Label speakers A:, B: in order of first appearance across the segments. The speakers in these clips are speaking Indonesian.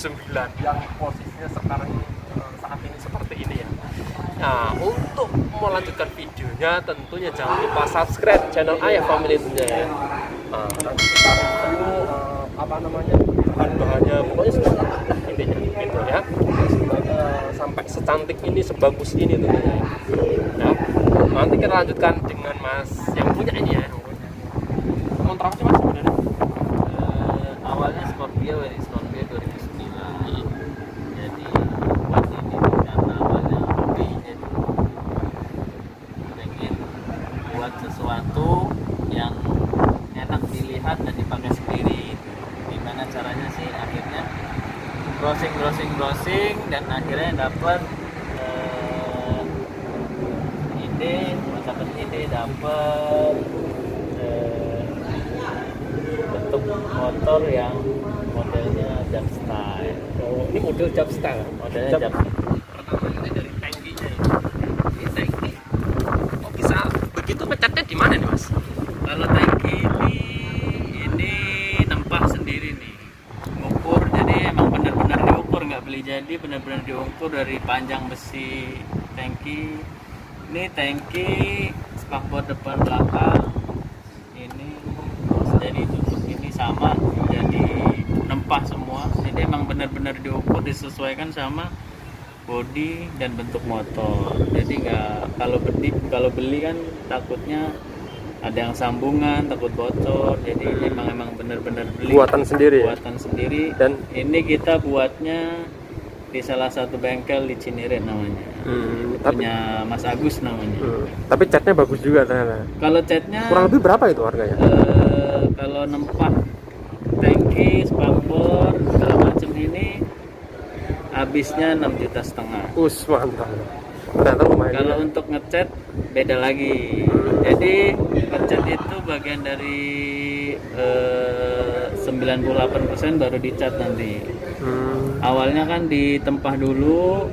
A: yang posisinya sekarang saat ini seperti ini ya. Nah, untuk melanjutkan videonya tentunya jangan lupa subscribe channel Ayah Family tentunya ya. Nah, nanti kita review bahan-bahannya, pokoknya semua intinya gitu ya. Sampai secantik ini, sebagus ini tentunya ya. Nah, nanti kita lanjutkan dengan Mas yang punya ini ya. Kontrak sih Mas sebenarnya?
B: Awalnya Scorpio 2009. Jadi buat ini karena awalnya hobi, jadi pengen buat sesuatu yang enak dilihat dan dipakai sendiri. Gimana caranya sih? Akhirnya browsing dan akhirnya dapat ide dapat bentuk motor yang modelnya jump style.
A: Oh, ini model jump style.
B: Modelnya jump.
A: Pertama ini dari tankinya ya. Ini tanki. Oh, bisa begitu ngecatnya di mana nih Mas?
B: Kalau tangki ini nempah sendiri nih, ngukur, jadi emang benar-benar diukur, nggak beli jadi, benar-benar diukur dari panjang besi tangki. Ini tangki spakbor depan belakang ini jadi tutup ini sama, jadi nempah semua, jadi emang benar-benar diukur, disesuaikan sama bodi dan bentuk motor. Jadi nggak, kalau beli kan takutnya ada yang sambungan, takut bocor. Jadi emang benar-benar beli
A: Buatan sendiri.
B: buatan sendiri.
A: Dan
B: Ini kita buatnya di salah satu bengkel di Cinere namanya, punya Mas Agus namanya.
A: Tapi catnya bagus juga ternyata.
B: Kalau catnya
A: Kurang lebih berapa itu harganya?
B: kalau nempah tangki, spakbor segala macam ini habisnya 6,5 juta.
A: Mantap. Ternyata lumayan.
B: Kalau
A: juga.
B: untuk ngecat beda lagi. Jadi ngecat itu bagian dari 98% baru dicat nanti. Awalnya kan ditempah dulu,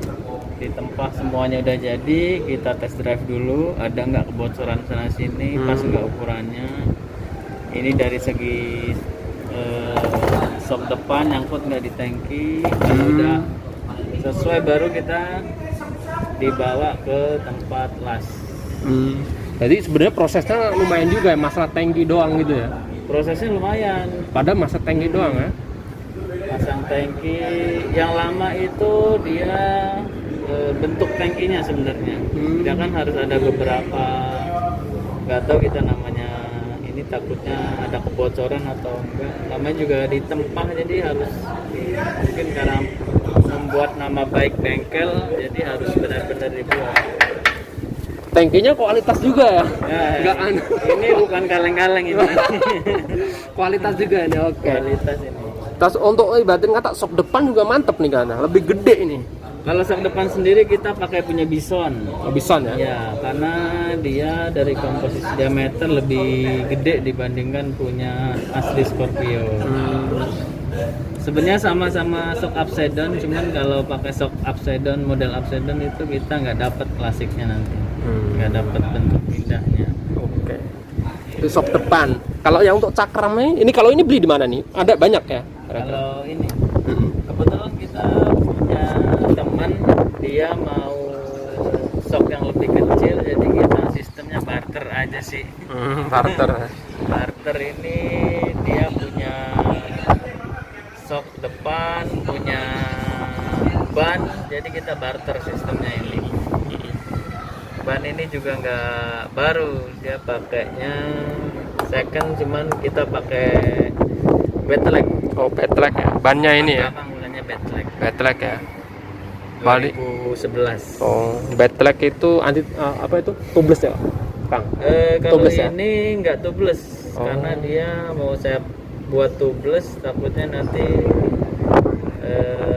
B: ditempah semuanya udah jadi, kita test drive dulu, ada nggak kebocoran sana sini, pas nggak ukurannya. Ini dari segi shock depan nyangkut nggak di tangki, kalau udah sesuai baru kita dibawa ke tempat las.
A: Jadi sebenarnya prosesnya lumayan juga ya, masalah tangki doang gitu ya.
B: Prosesnya lumayan.
A: Padahal masa tangki doang ya.
B: Pasang tangki yang lama itu dia bentuk tangkinya sebenarnya. Dia kan harus ada beberapa, nggak tahu kita namanya, ini takutnya ada kebocoran atau enggak. Namanya juga ditempah, jadi harus mungkin karena membuat nama baik bengkel, jadi harus benar-benar dibuat.
A: Tangkinya kualitas juga ya.
B: Ya, ini bukan kaleng-kaleng ini.
A: Kualitas juga ini, oke.
B: Kualitas ini.
A: Terus untuk ibatin kata sok depan juga mantep nih karena lebih gede ini.
B: Kalau sok depan sendiri kita pakai punya Bison.
A: Bison ya?
B: Ya, karena dia dari komposisi diameter lebih gede dibandingkan punya asli Scorpio. Sebenarnya sama-sama shock upside down, cuman kalau pakai shock upside down, model upside down itu kita nggak dapat klasiknya nanti, nggak dapat bentuk indahnya.
A: Oke. Itu sok depan. Kalau yang untuk cakramnya, ini kalau ini beli di mana nih? Ada banyak ya?
B: Kalau ini, kebetulan kita punya teman, dia mau shock yang lebih kecil, jadi kita sistemnya barter aja sih.
A: Barter.
B: Barter ini dia punya shock depan, punya ban, jadi kita barter sistemnya ini. Ban ini juga nggak baru, dia pakainya second, cuman kita pakai Betlek.
A: Oh, Betlek ya. Bannya ini ya.
B: Panggulannya Betlek.
A: Betlek ya. Balik.
B: 2011.
A: Oh, Betlek itu anti apa itu? Tubeless ya, Kang?
B: Kalau
A: Tubeless ya?
B: ini nggak tubeless, karena dia mau saya buat tubeless, takutnya nanti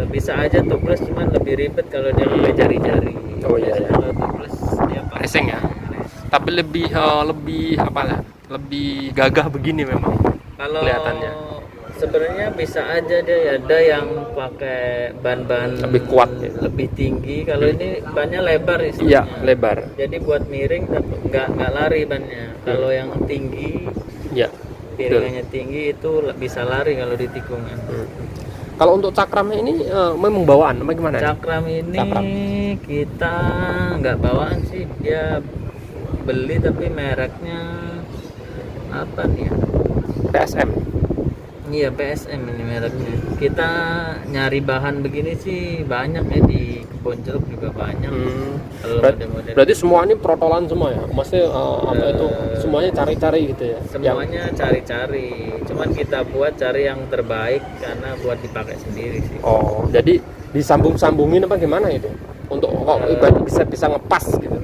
B: bisa aja tubeless, cuman lebih ribet kalau dia pakai jari-jari.
A: Oh iya.
B: Kalau tubeless dia pakai
A: Racing ya. Tapi lebih apa lah? Lebih gagah begini memang.
B: Kalau
A: Kelihatannya.
B: sebenarnya bisa aja dia ada yang pakai ban-ban
A: Lebih kuat ya?
B: lebih tinggi. Kalau ini bannya lebar istilahnya.
A: Iya, lebar.
B: Jadi buat miring tapi nggak lari bannya. Kalau yang tinggi,
A: Iya.
B: piringannya tinggi itu bisa lari kalau di tikungan.
A: Kalau untuk cakramnya ini memang bawaan apa gimana?
B: Cakram ini
A: Cakram.
B: kita nggak bawaan sih, dia beli tapi mereknya apa nih ya?
A: PSM.
B: Iya PSM ini mereknya. Kita nyari bahan begini sih banyak ya, di kebon jeruk juga banyak. Kalau model-model
A: Berarti semua ini protolan semua ya? Maksudnya apa itu semuanya cari-cari gitu ya?
B: semuanya cari-cari. Cuman kita buat cari yang terbaik karena buat dipakai sendiri sih.
A: Oh, jadi disambung-sambungin apa gimana itu? Untuk kok ibarat bisa ngepas gitu.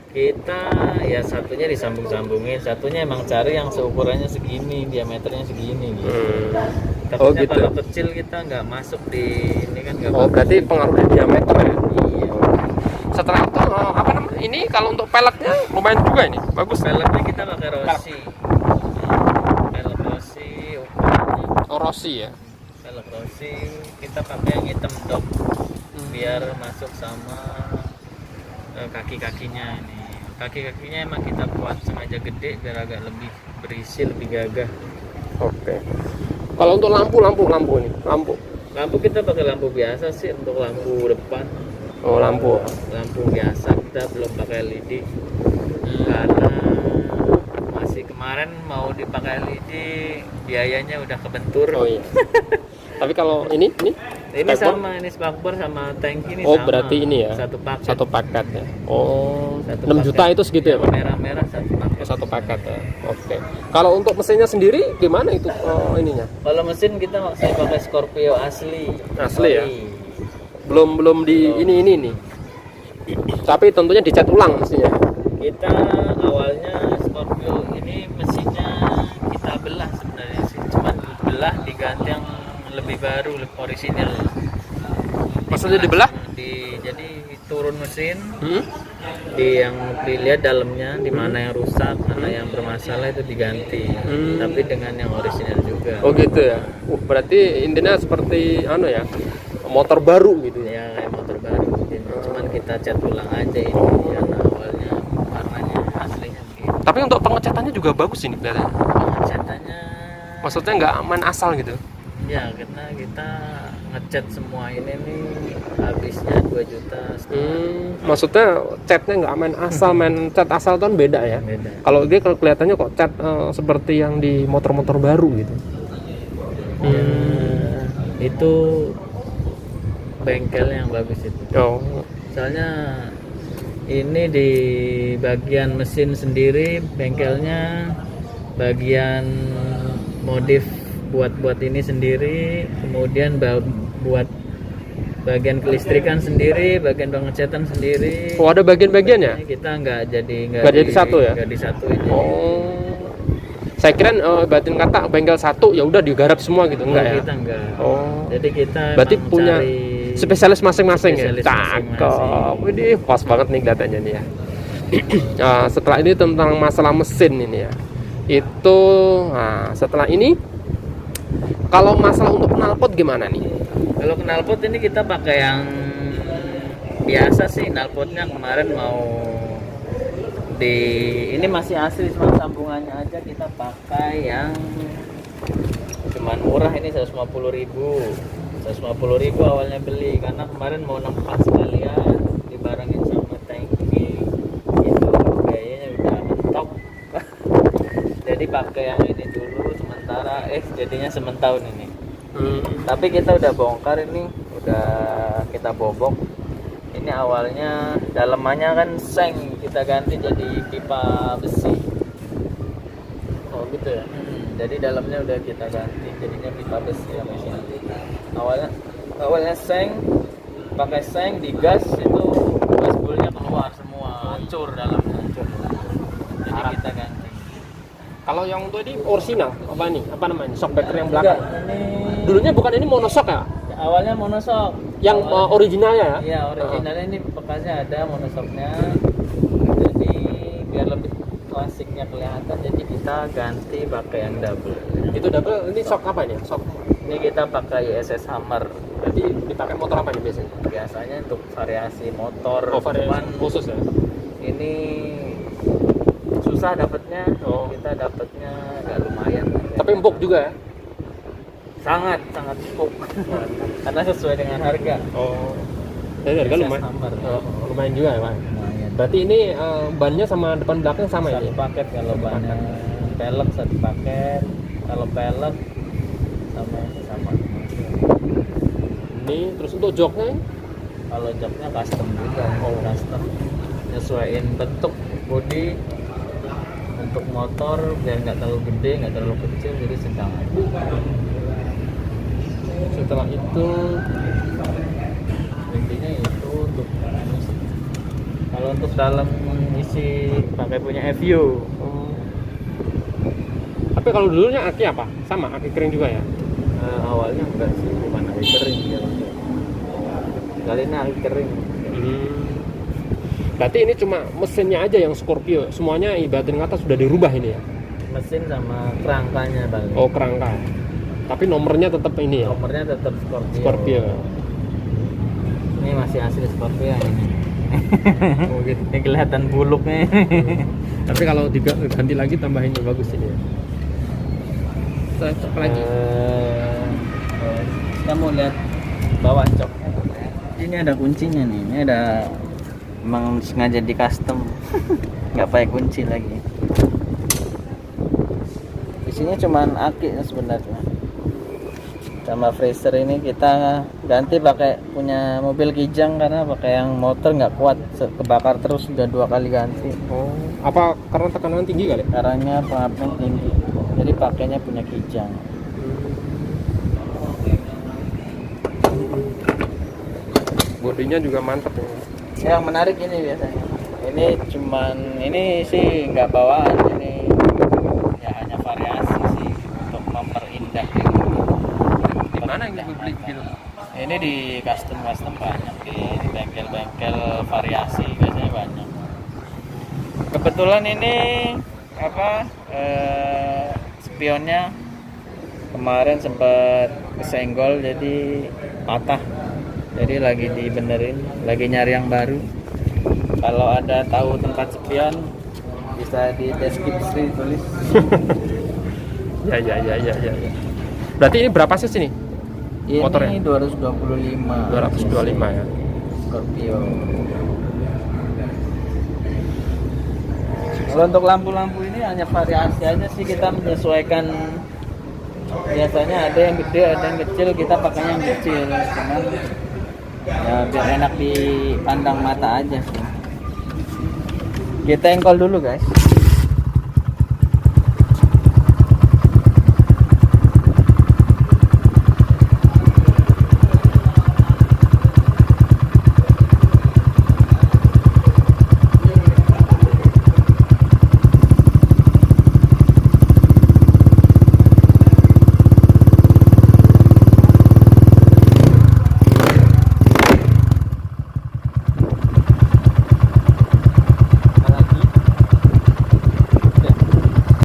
B: Kita ya satunya disambung-sambungin, satunya emang cari yang seukurannya segini, diameternya segini gitu.
A: Oh,
B: Takutnya
A: gitu.
B: kalau kecil kita nggak masuk di ini kan nggak
A: Oh,
B: bagus.
A: berarti pengaruh di diameter ya?
B: Iya.
A: Setelah itu apa namanya? Ini kalau untuk peletnya lumayan juga ini. Bagus.
B: Pelletnya kita pakai Rossi. Pellet Rossi ukurannya.
A: Oh, Rossi ya.
B: Pellet Rossi kita pakai yang hitam dok, biar masuk sama kaki-kakinya ini. Kaki-kakinya emang kita buat sengaja gede biar agak lebih berisi, lebih gagah.
A: Oke. Kalau untuk lampu ini,
B: Lampu kita pakai lampu biasa sih untuk lampu depan.
A: Oh, lampu.
B: Lampu biasa, kita belum pakai LED karena masih kemarin mau dipakai LED biayanya udah kebentur.
A: Oh iya. Tapi kalau ini
B: Ini
A: spakbor?
B: sama, ini spakbor sama tangki ini
A: Oh,
B: sama.
A: berarti ini ya.
B: Satu paket.
A: Satu paket ya. Oh,
B: Satu
A: 6
B: paket.
A: juta itu segitu ya,
B: Yang
A: Pak?
B: merah-merah satu paket.
A: Satu paket ya. Oke. Kalau untuk mesinnya sendiri gimana itu ininya?
B: Kalau mesin kita masih pakai Scorpio asli.
A: Asli ya?
B: Ori.
A: Belum di ini nih. Tapi tentunya dicat ulang mestinya.
B: Kita awalnya Scorpio ini mesinnya kita belah sebenarnya sih, cuman belah diganti yang lebih baru, lebih orisinil.
A: Maksudnya dibelah?
B: Jadi turun mesin,
A: Hmm?
B: yang dilihat dalamnya di mana yang rusak, mana yang bermasalah itu diganti. Tapi dengan yang orisinil juga.
A: Oh gitu ya. Berarti intinya seperti ya, motor baru gitu ya.
B: Ya kayak motor baru mungkin. Cuman kita cat ulang aja ini karena awalnya warnanya aslinya begitu.
A: Tapi untuk pengecatannya juga bagus ini kelihatannya.
B: Catanya
A: Maksudnya nggak main asal gitu.
B: ya karena kita ngecat semua ini nih habisnya 2 juta setengah.
A: Maksudnya catnya nggak main cat asal kan beda ya.
B: Beda.
A: Kalau dia kelihatannya kok cat seperti yang di motor-motor baru gitu.
B: Ya, itu bengkel yang bagus itu.
A: Oh.
B: Soalnya ini di bagian mesin sendiri bengkelnya, bagian modif buat ini sendiri, kemudian buat bagian kelistrikan sendiri, bagian pengecatan sendiri.
A: Oh, ada bagian-bagiannya?
B: Ini kita nggak
A: jadi satu ya?
B: Nggak disatuin.
A: Oh. Saya kira batin kata bengkel satu ya udah digarap semua gitu, enggak ya?
B: Kita enggak.
A: Oh.
B: Jadi kita
A: Berarti
B: emang
A: punya
B: cari
A: spesialis masing-masing ya.
B: spesialis
A: Cakep.
B: masing-masing.
A: Ini pas banget nih kelihatannya nih ya. Setelah ini tentang masalah mesin ini ya. Itu setelah ini kalau masalah untuk knalpot gimana nih?
B: Kalau knalpot ini kita pakai yang biasa sih, knalpotnya kemarin mau ini masih asli, cuma sambungannya aja kita pakai yang cuman murah, ini 150.000 awalnya beli karena kemarin mau nempat sekalian dibarengin sama tangki itu biayanya udah mentok. Jadi pakai yang ini dulu sementara, jadinya sementahun ini. Tapi kita udah bongkar ini, udah kita bobok. Ini awalnya dalamannya kan seng, kita ganti jadi pipa besi.
A: Oh gitu ya.
B: Jadi dalamnya udah kita ganti jadinya pipa besi yang sini. Awalnya seng, pakai seng digas itu gasbulnya keluar semua, hancur dalamnya. Jadi kita ganti.
A: Kalau yang untuk ini original apa nih? Apa namanya? Shockbreaker yang
B: Enggak,
A: belakang.
B: ini
A: Dulunya bukan ini monoshock ya?
B: awalnya monoshock.
A: Yang originalnya ya?
B: Iya, originalnya ini bekasnya ada monoshocknya. Jadi biar lebih klasiknya kelihatan, jadi kita ganti pakai yang double.
A: Itu double, ini shock apa ini? Shock.
B: Ini kita pakai ISS Hammer.
A: Jadi dipakai motor apa nih biasanya?
B: Biasanya untuk variasi motor.
A: Oh, variasi
B: Cuman
A: khusus ya?
B: ini susah dapatnya.
A: Oh.
B: Kita dapatnya agak lumayan.
A: Tapi empuk juga ya?
B: sangat cukup. Karena sesuai dengan harga.
A: Oh. Jadi harga
B: Sias
A: lumayan.
B: Hummer.
A: Lumayan juga ya, Pak.
B: Lumayan.
A: Berarti ini bannya sama depan belakang sama
B: Satu
A: ini.
B: paket kalau
A: Satu
B: bannya pelek satu paket. Kalau pelek sama.
A: Ini terus untuk joknya ini?
B: Kalau joknya custom juga. Custom. Nyesuaiin bentuk bodi untuk motor biar nggak terlalu gede, nggak terlalu kecil, jadi sedang aja.
A: Setelah itu
B: Intinya itu untuk kalau untuk dalam isi pakai punya FU.
A: tapi kalau dulunya aki apa? Sama, aki kering juga ya?
B: Awalnya enggak sih, bukan aki kering ya. Kali ini aki kering.
A: Berarti ini cuma mesinnya aja yang Scorpio, semuanya ibaratnya atas sudah dirubah ini ya?
B: Mesin sama kerangkanya bang.
A: Oh, kerangka. Tapi nomornya tetap ini ya?
B: Nomornya tetap Scorpio.
A: Scorpio.
B: Ini masih asli Scorpio ini.
A: Oh, gitu.
B: Ini kelihatan buluknya.
A: Tapi kalau diganti lagi tambahin yang bagus ini ya. Cocok lagi.
B: Kita mau lihat bawah cok. Ini ada kuncinya nih. Ini ada emang sengaja di custom. Nggak pakai kunci lagi. Isinya cuman aki sebenarnya. Sama freezer ini kita ganti pakai punya mobil Kijang karena pakai yang motor nggak kuat, kebakar terus, sudah 2 kali ganti.
A: Oh, apa karena tekanan tinggi kali?
B: Karena pengapnya tinggi, jadi pakainya punya Kijang.
A: Bodinya juga mantap ya.
B: Yang menarik ini biasanya. Ini sih nggak bawaan, ini ya hanya variasi sih untuk memperindah.
A: Di mana yang beli gitu?
B: Ini di custom banyak, di bengkel-bengkel variasi biasanya banyak. Kebetulan ini spionnya kemarin sempat kesenggol jadi patah, jadi lagi dibenerin, lagi nyari yang baru. Kalau ada tahu tempat spion bisa di deskripsi tulis.
A: Ya. Berarti ini berapa cc nih?
B: Ini
A: Motornya?
B: 225
A: 225 ya.
B: Scorpio. Kalau untuk lampu-lampu ini hanya variasi aja sih, kita menyesuaikan. Biasanya ada yang gede, ada yang kecil, kita pakainya yang kecil. Cuman ya biar enak dipandang mata aja sih. Kita engkol dulu guys.